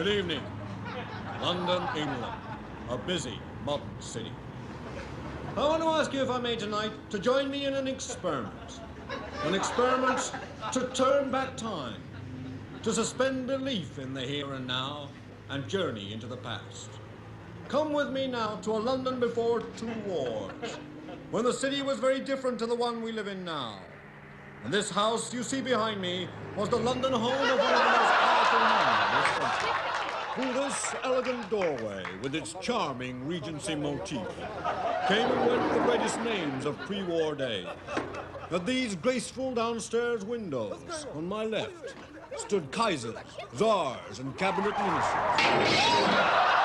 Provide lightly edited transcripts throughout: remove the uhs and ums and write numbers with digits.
Good evening. London, England. A busy, modern city. I want to ask you, if I may tonight, to join me in an experiment. An experiment to turn back time, to suspend belief in the here and now, and journey into the past. Come with me now to a London before 2 wars, when the city was very different to the one we live in now. And this house you see behind me was the London home of one of the most powerful men of this country. Through this elegant doorway, with its charming Regency motif, came and went the greatest names of pre-war days. At these graceful downstairs windows, on my left, stood Kaisers, Tsars, and cabinet ministers.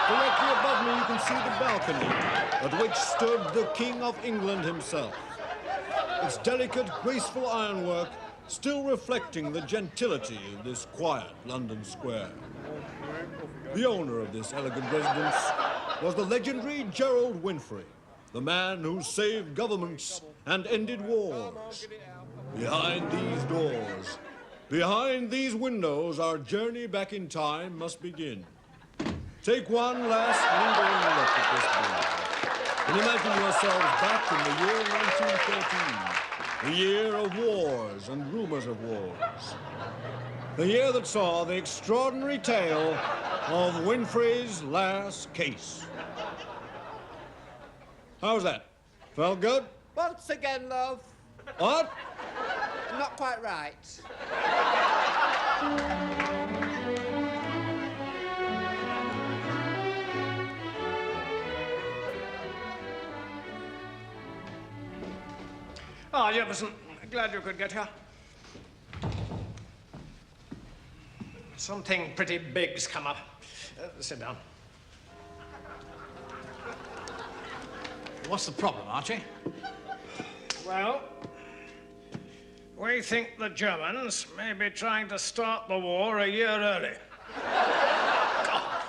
Directly above me, you can see the balcony, at which stood the King of England himself. Its delicate, graceful ironwork still reflecting the gentility of this quiet London square. The owner of this elegant residence was the legendary Gerald Whinfrey, the man who saved governments and ended wars. Behind these doors, behind these windows, our journey back in time must begin. Take one last lingering look at this building and imagine yourselves back in the year 1913, the year of wars and rumors of wars. The year that saw the extraordinary tale of Whinfrey's last case. How's that? Felt good? Once again, love. What? Not quite right. Ah, Jefferson, glad you could get here. Something pretty big's come up. Sit down. What's the problem, Archie? Well, we think the Germans may be trying to start the war a year early. I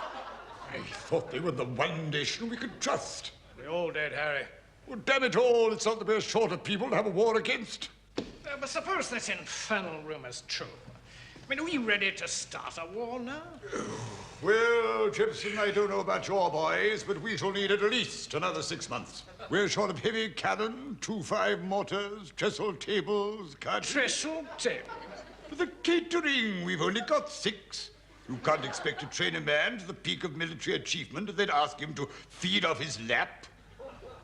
thought they were the one nation we could trust. We all did, Harry. Well, damn it all, it's not the most short of people to have a war against. But suppose this infernal rumor's true. I mean, are we ready to start a war now? Well, Jefferson, I don't know about your boys, but we shall need at least another 6 months. We're short of heavy cannon, 2.5 mortars, trestle tables, Trestle tables? For the catering, we've only got 6. You can't expect to train a man to the peak of military achievement and then ask him to feed off his lap.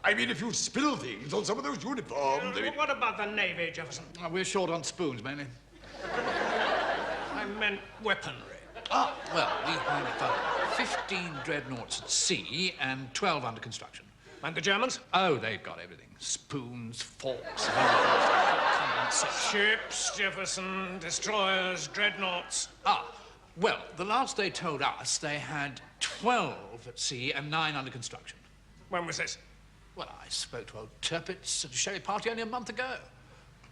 I mean, if you spill things on some of those uniforms... What about the Navy, Jefferson? We're short on spoons, mainly. I meant weaponry. Ah, well, we have 15 dreadnoughts at sea and 12 under construction. And the Germans? Oh, they've got everything. Spoons, forks, ships, Jefferson, destroyers, dreadnoughts. Ah, well, the last they told us, they had 12 at sea and 9 under construction. When was this? Well, I spoke to old Turpitz at a sherry party only a month ago.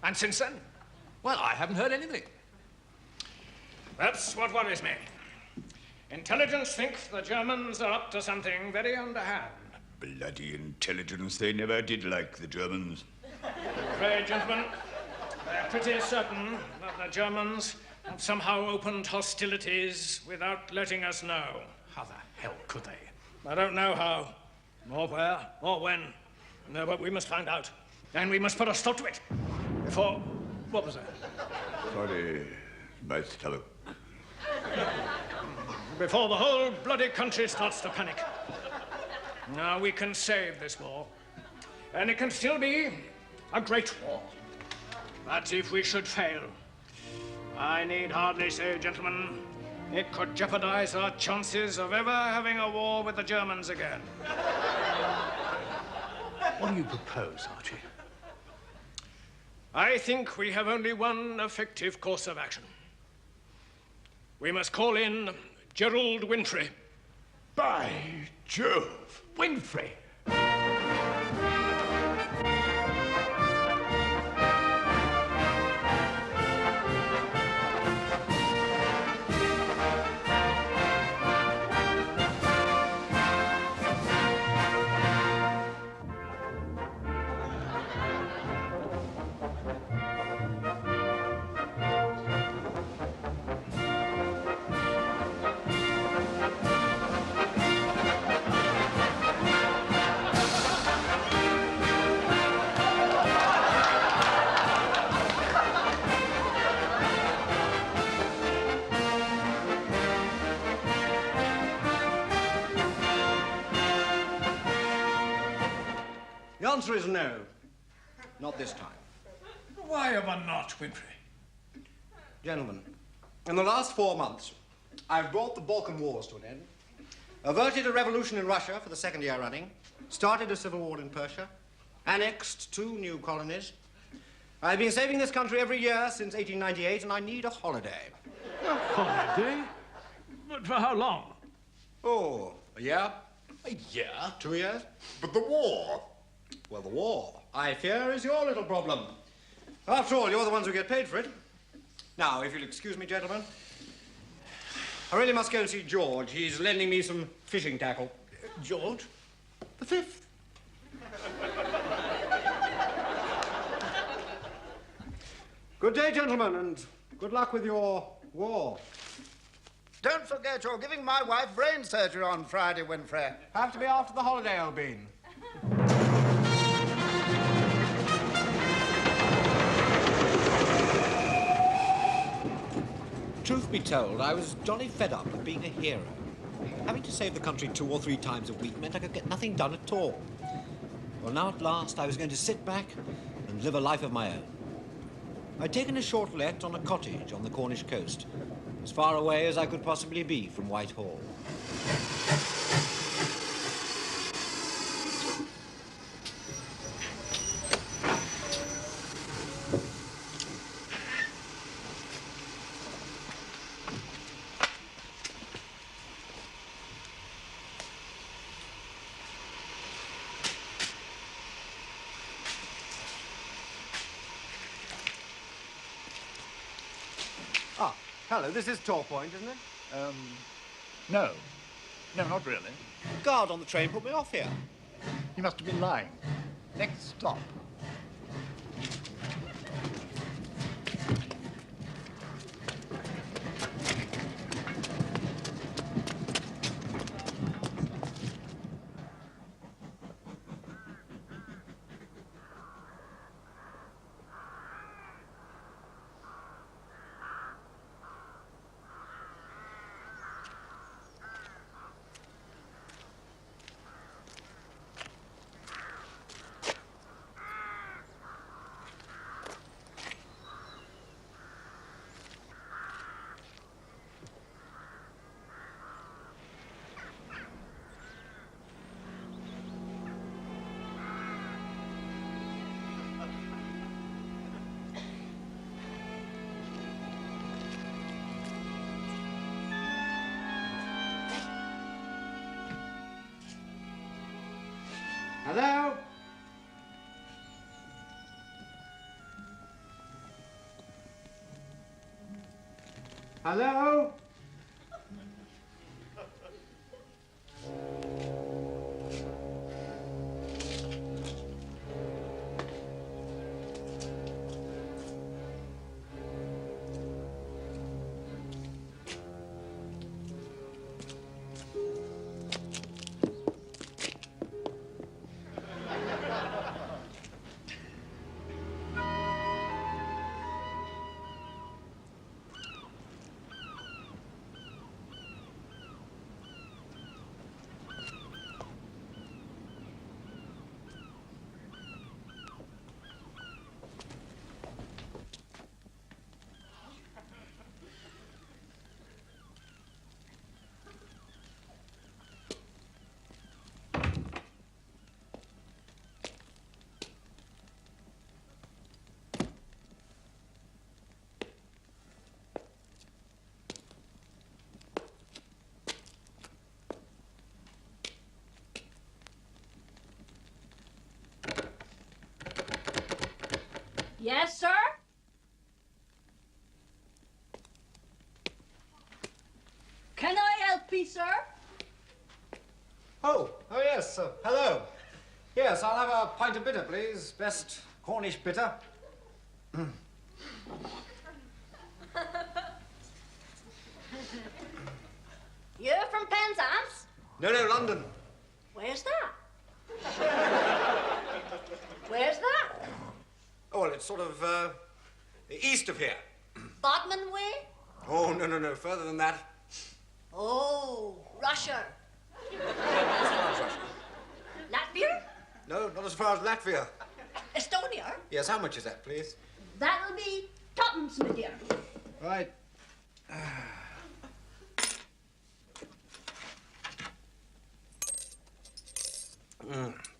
And since then? Well, I haven't heard anything. That's what worries me. Intelligence think the Germans are up to something very underhand. Bloody intelligence. They never did like the Germans. Afraid, gentlemen, they're pretty certain that the Germans have somehow opened hostilities without letting us know. How the hell could they? I don't know how, or where, or when. No, but we must find out. And we must put a stop to it. Before... What was that? Sorry, my stomach. Before the whole bloody country starts to panic. Now, we can save this war. And it can still be a great war. But if we should fail, I need hardly say, gentlemen, it could jeopardize our chances of ever having a war with the Germans again. What do you propose, Archie? I think we have only one effective course of action. We must call in Gerald Whinfrey. By Jove! Whinfrey! answer is no. Not this time. Why ever not, Whinfrey? Gentlemen, in the last 4 months, I've brought the Balkan Wars to an end, averted a revolution in Russia for the 2nd year running, started a civil war in Persia, annexed 2 new colonies. I've been saving this country every year since 1898, and I need a holiday. A holiday? But for how long? Oh, a year? A year? 2 years? But the war. Well, the war, I fear, is your little problem. After all, you're the ones who get paid for it. Now, if you'll excuse me, gentlemen, I really must go and see George. He's lending me some fishing tackle. George? The 5th. Good day, gentlemen, and good luck with your war. Don't forget you're giving my wife brain surgery on Friday, Whinfrey. Have to be after the holiday, old bean. Truth be told, I was jolly fed up with being a hero. Having to save the country 2 or 3 times a week meant I could get nothing done at all. Well, now at last I was going to sit back and live a life of my own. I'd taken a short let on a cottage on the Cornish coast, as far away as I could possibly be from Whitehall. Ah, hello, this is Tor Point, isn't it? No. No, not really. Guard on the train put me off here. You must have been lying. Next stop. Hello? Hello? Yes, sir? Can I help you, sir? Oh, yes, hello. Yes, I'll have a pint of bitter, please. Best Cornish bitter. You're from Penzance? No, London. Where's that? Where's that? Oh, well, it's sort of, east of here. Bodmin way? Oh, no, further than that. Oh, Russia. It's not Russia. Latvia? No, not Not as far as Latvia. Estonia? Yes, how much is that, please? That'll be tuppence, my dear. Right.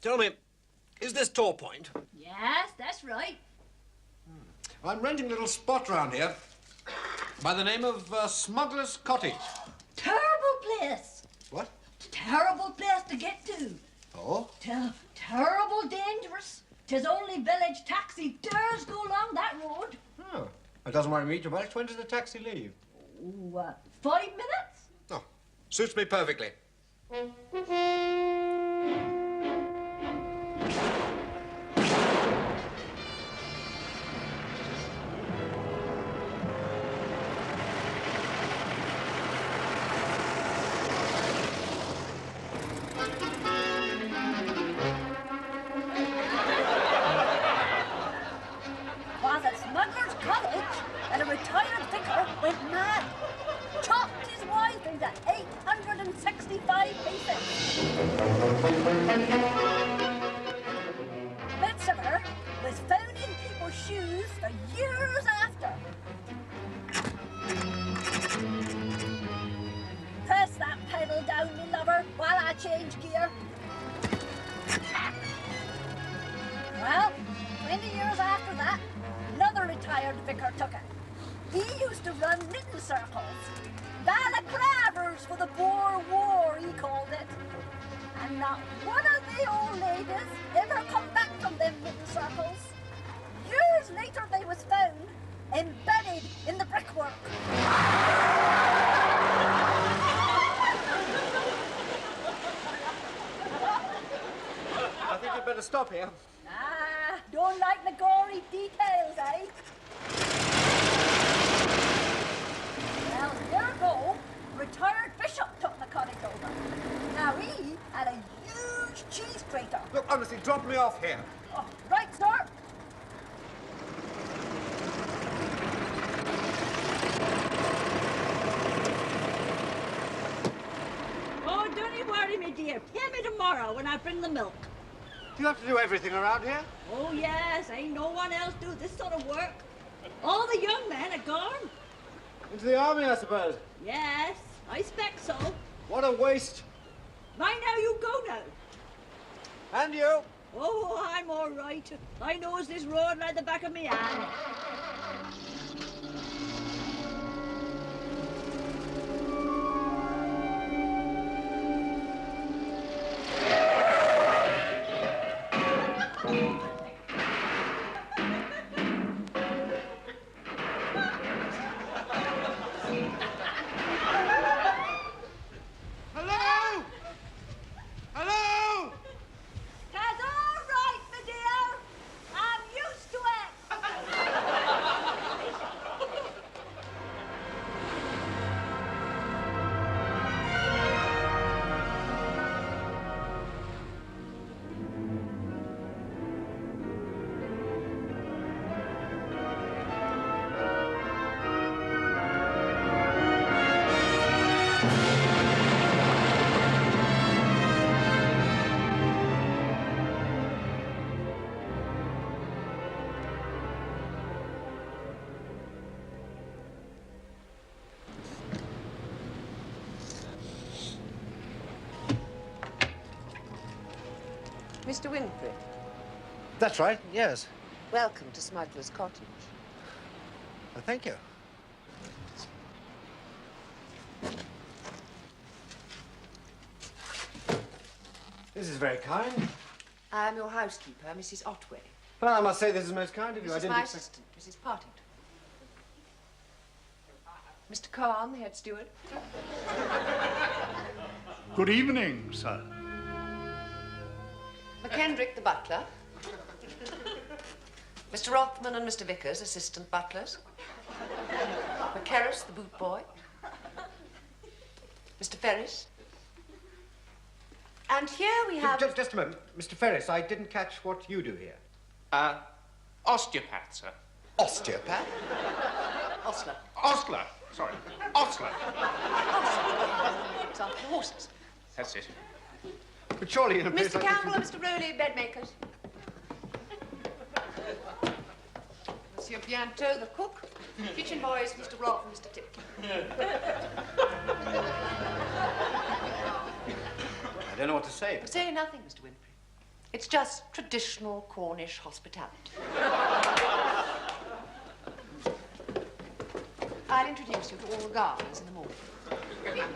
Tell me, is this Torpoint? Yes, that's right. I'm renting a little spot round here by the name of Smuggler's Cottage. Terrible place. What? Terrible place to get to. Oh? Terrible dangerous. 'Tis only village taxi dares go along that road. Oh. It doesn't worry me too much. When does the taxi leave? Oh, 5 minutes? Oh, suits me perfectly. Was at Smuggler's Cottage and a retired vicar went mad. Chopped his wife into 865 pieces. Midsummer was found in people's shoes for years after. Press that pedal down, me lover, while I change gear. Well, 20 years after that, another retired vicar took it. He used to run knitting circles. Balaclavers for the Boer War, he called it. And not one of the old ladies ever come back from them knitting circles. Years later, they was found embedded in the brickwork. I think you'd better stop here. Ah, don't like the gory details, eh? Well, here go. Retired bishop took the cottage over. Now he had a huge cheese crater. Look, honestly, drop me off here. Oh, right, sir. Oh, don't you worry, me dear. Pay me tomorrow when I bring the milk. Do you have to do everything around here? Oh, yes. Ain't no one else do this sort of work. All the young men are gone. Into the army, I suppose. Yes, I expect so. What a waste. Right now, you go now. And you? Oh, I'm all right. I knows this road like the back of me hand. Hello? Hello? That's all right, my dear. I'm used to it. Mr. Whinfrey, That's right, yes. welcome to Smuggler's Cottage. Well, thank you. This is very kind. I am your housekeeper, Mrs. Otway. Well, I must say this is most kind of you. This I is didn't my expect... assistant, Mrs. Partington. Mr. Khan, the head steward. Good evening, sir. McKendrick, the butler. Mr. Rothman and Mr. Vickers, assistant butlers. McKerris, the boot boy. Mr. Ferris. And here we have... Just a moment. Mr. Ferris, I didn't catch what you do here. Osteopath, sir. Osteopath? Ostler. Ostler. Sorry. Ostler. It's after the horses. That's it. But surely in a place Mr. like Campbell this... and Mr. Rowley, bedmakers. Monsieur Bientôt, the cook. Kitchen boys, Mr. Rolfe and Mr. Tipton. I don't know what to say. Say nothing, Mr. Whinfrey. It's just traditional Cornish hospitality. I'll introduce you to all the gardeners in the morning.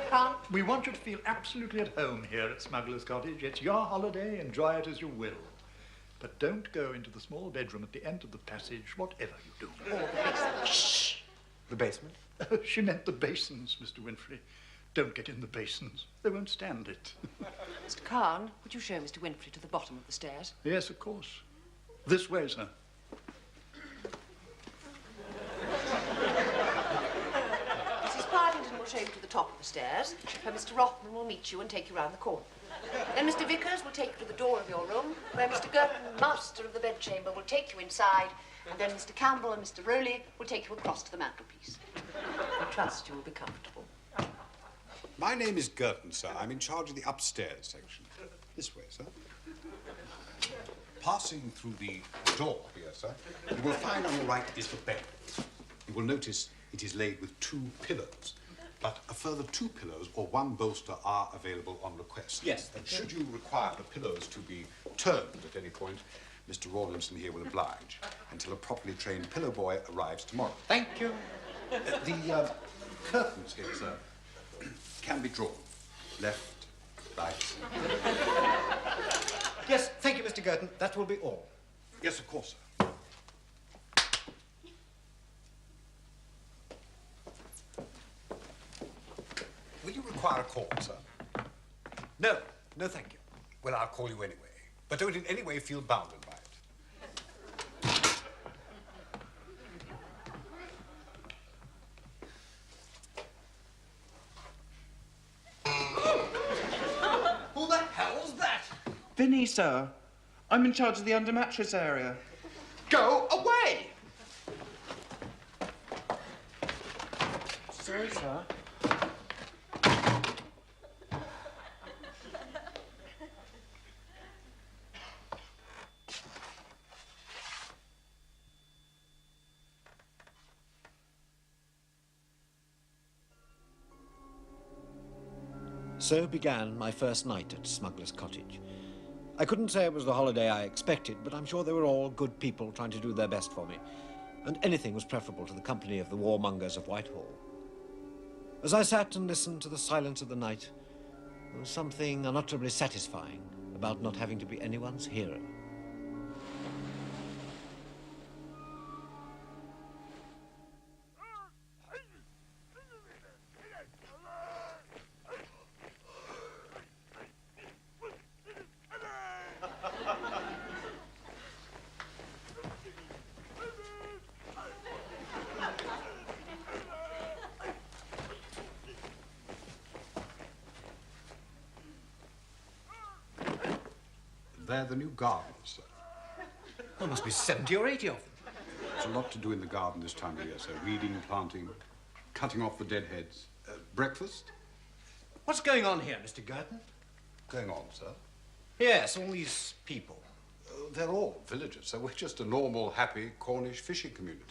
Come. We want you to feel absolutely at home here at Smuggler's Cottage. It's your holiday. Enjoy it as you will. But don't go into the small bedroom at the end of the passage, whatever you do. Or the basement. Shh! The basement? She meant the basins, Mr. Whinfrey. Don't get in the basins. They won't stand it. Mr. Khan, would you show Mr. Whinfrey to the bottom of the stairs? Yes, of course. This way, sir. Mrs. Partington will show you to the top of the stairs, where Mr. Rothman will meet you and take you round the corner. Then Mr. Vickers will take you to the door of your room, where Mr. Girton, master of the bedchamber, will take you inside, and then Mr. Campbell and Mr. Rowley will take you across to the mantelpiece. I trust you will be comfortable. My name is Girton, sir. I'm in charge of the upstairs section. This way, sir. Passing through the door here, sir, you will find on your right is the bed. You will notice it is laid with 2 pillows, but a further 2 pillows or 1 bolster are available on request. Yes. And should you require the pillows to be turned at any point, Mr. Rawlinson here will oblige until a properly trained pillow boy arrives tomorrow. Thank you. The curtains here, sir, can be drawn. Left, right. Yes, thank you, Mr. Girton. That will be all. Yes, of course, sir. Will you require a call, sir? No, no, thank you. Well, I'll call you anyway. But don't in any way feel bounded by it. Who the hell's that? Vinny, sir. I'm in charge of the under mattress area. Go away! Sorry, sir. So began my first night at Smuggler's Cottage. I couldn't say it was the holiday I expected, but I'm sure they were all good people trying to do their best for me, and anything was preferable to the company of the warmongers of Whitehall. As I sat and listened to the silence of the night, there was something unutterably satisfying about not having to be anyone's hero. They're the new gardens, sir. There must be 70 or 80 of them. There's a lot to do in the garden this time of year, sir. Weeding, planting, cutting off the dead heads. Breakfast? What's going on here, Mr. Girton? Going on, sir. Yes, all these people. They're all villagers, so we're just a normal, happy Cornish fishing community.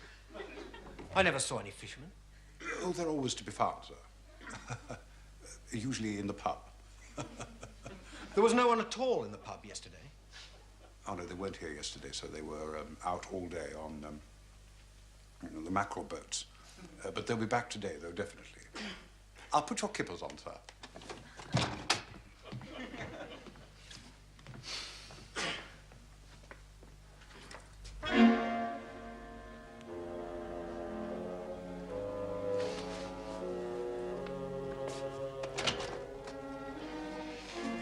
I never saw any fishermen. Oh, they're always to be found, sir. Usually in the pub. There was no one at all in the pub yesterday. Oh, no, they weren't here yesterday, so they were out all day on the mackerel boats. But they'll be back today, though, definitely. I'll put your kippers on, sir.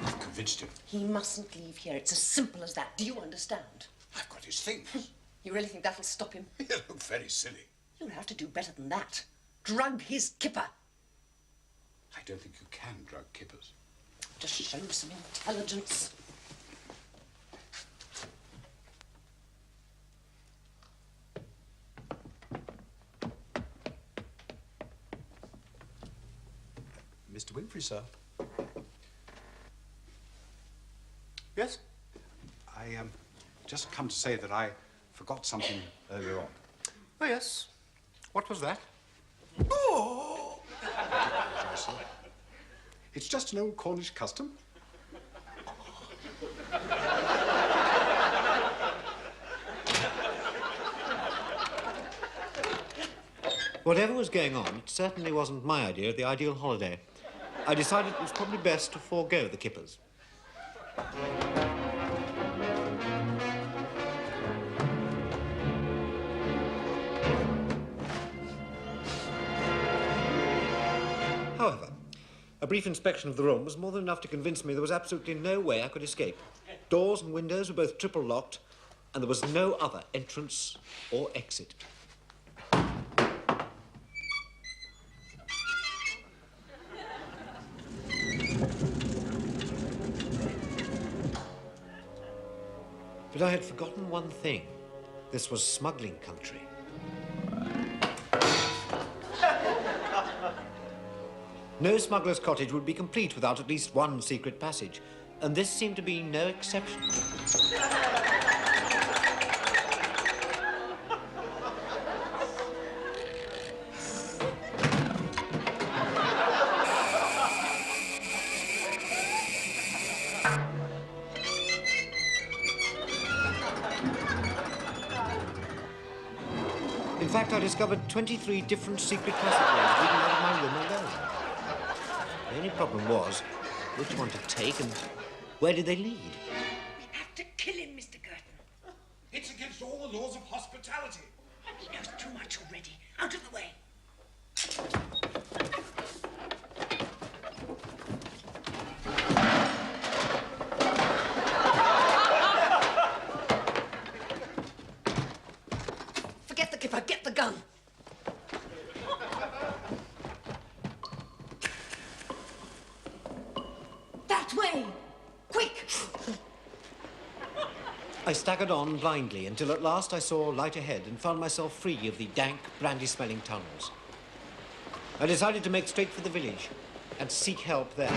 I've convinced him. He mustn't leave here. It's as simple as that. Do you understand? I've got his things. You really think that'll stop him? You look very silly. You'll have to do better than that. Drug his kipper. I don't think you can drug kippers. Just show some intelligence. Mr. Whinfrey, sir. Yes? I just come to say that I forgot something earlier on. Oh, yes. What was that? Oh! Apologise, sir. It's just an old Cornish custom. Whatever was going on, it certainly wasn't my idea of the ideal holiday. I decided it was probably best to forego the kippers. However, a brief inspection of the room was more than enough to convince me there was absolutely no way I could escape. Doors and windows were both triple locked, and there was no other entrance or exit. But I had forgotten one thing. This was smuggling country. No smuggler's cottage would be complete without at least one secret passage, and this seemed to be no exception. In fact, I discovered 23 different secret passageways leading out of my room alone. The only problem was which one to take and where did they lead? We have to kill him, Mr. Girton. It's against all the laws of hospitality. He knows too much already. Out of the way. Forget the kipper, get the gun. That way! Quick! I staggered on blindly until at last I saw light ahead and found myself free of the dank, brandy-smelling tunnels. I decided to make straight for the village and seek help there.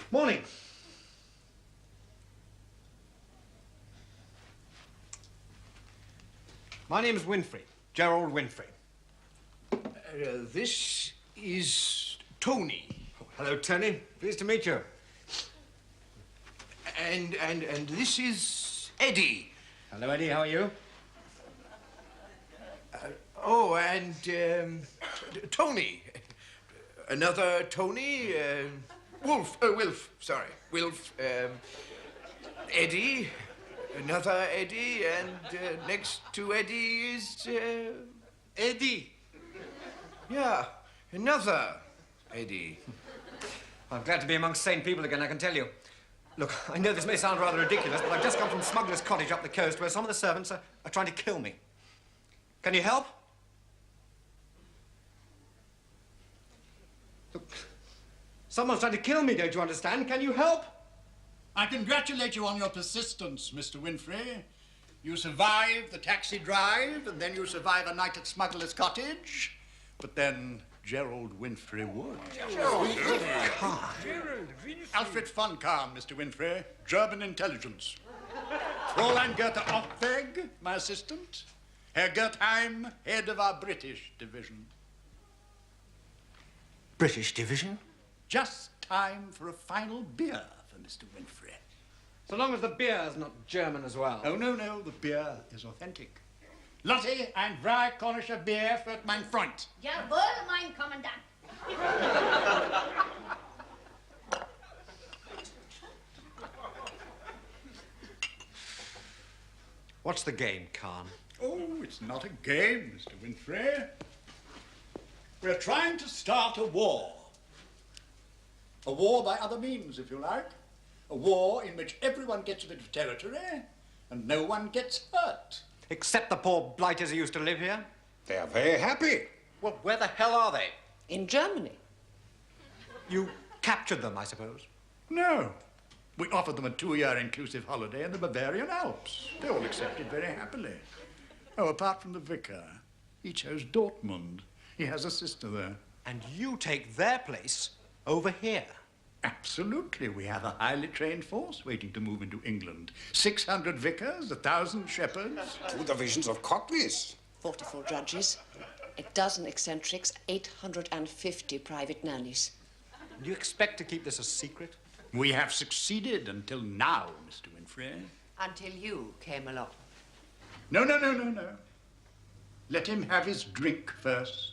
Morning. My name is Whinfrey, Gerald Whinfrey. This is Tony. Oh, hello, Tony. Pleased to meet you. And this is Eddie. Hello, Eddie. How are you? Oh, and Tony. Another Tony. Wilf, sorry. Wilf. Eddie. Another Eddie. And next to Eddie is... Eddie. Yeah, another Eddie. I'm glad to be amongst sane people again, I can tell you. Look, I know this may sound rather ridiculous, but I've just come from Smuggler's Cottage up the coast where some of the servants are trying to kill me. Can you help? Look, someone's trying to kill me, don't you understand? Can you help? I congratulate you on your persistence, Mr. Whinfrey. You survived the taxi drive, and then you survive a night at Smuggler's Cottage. But then Gerald Whinfrey would. Alfred von Kahn, Mr. Whinfrey, German intelligence. Fräulein Goethe Opweg, my assistant. Herr Gertheim, head of our British division. British division? Just time for a final beer for Mr. Whinfrey. So long as the beer's not German as well. Oh, no, no, the beer is authentic. Lotte, ein drei Cornischer Bier für mein Freund. Jawohl, mein Kommandant. What's the game, Khan? Oh, it's not a game, Mr. Whinfrey. We're trying to start a war. A war by other means, if you like. A war in which everyone gets a bit of territory and no one gets hurt. Except the poor blighters who used to live here? They are very happy. Well, where the hell are they? In Germany. You captured them, I suppose? No. We offered them a 2-year inclusive holiday in the Bavarian Alps. They all accepted very happily. Oh, apart from the vicar. He chose Dortmund. He has a sister there. And you take their place over here? Absolutely. We have a highly trained force waiting to move into England. 600 vicars, 1,000 shepherds. 2 divisions of cockneys. 44 judges, a dozen eccentrics, 850 private nannies. Do you expect to keep this a secret? We have succeeded until now, Mr. Whinfrey. Until you came along. No, no, no, no, no. Let him have his drink first.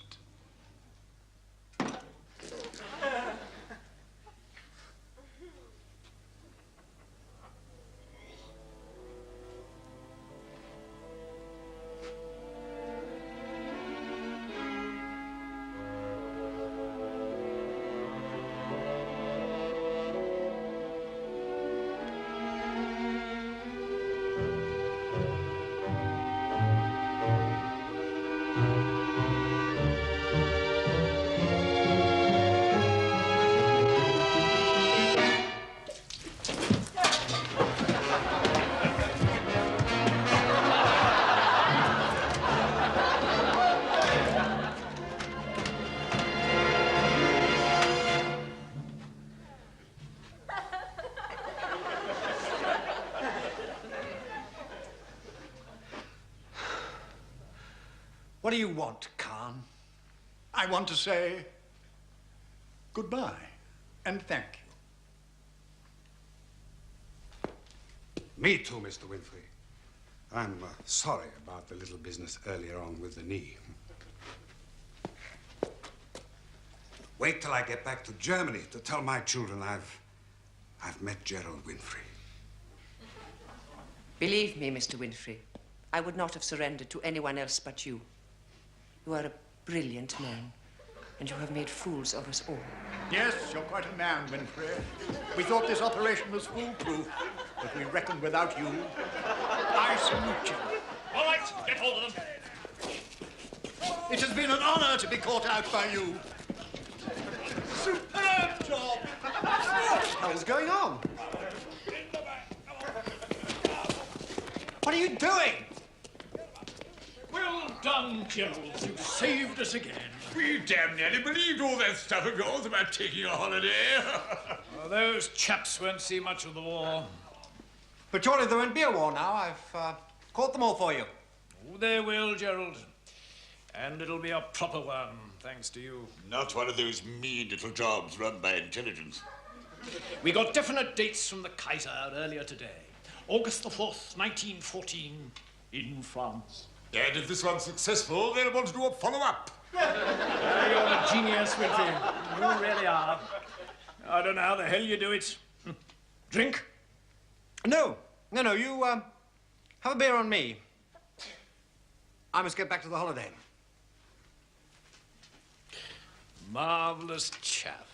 What do you want, Khan? I want to say goodbye and thank you. Me too, Mr. Whinfrey. I'm sorry about the little business earlier on with the knee. Wait till I get back to Germany to tell my children I've met Gerald Whinfrey. Believe me, Mr. Whinfrey, I would not have surrendered to anyone else but you. You are a brilliant man, and you have made fools of us all. Yes, you're quite a man, Whinfrey. We thought this operation was foolproof, but we reckoned without you. I salute you. All right, get hold of them. It has been an honor to be caught out by you. Superb job! What the hell's going on? What are you doing? Well done, Gerald. You saved us again. We damn nearly believed all that stuff of yours about taking a holiday. Well, those chaps won't see much of the war. But surely there won't be a war now. I've caught them all for you. Oh, they will, Gerald. And it'll be a proper one, thanks to you. Not one of those mean little jobs run by intelligence. We got definite dates from the Kaiser earlier today. August the 4th, 1914, in France. And if this one's successful, they'll want to do a follow-up. You're a genius, Whinfrey. You really are. I don't know how the hell you do it. Drink? No. You have a beer on me. I must get back to the holiday. Marvelous chap.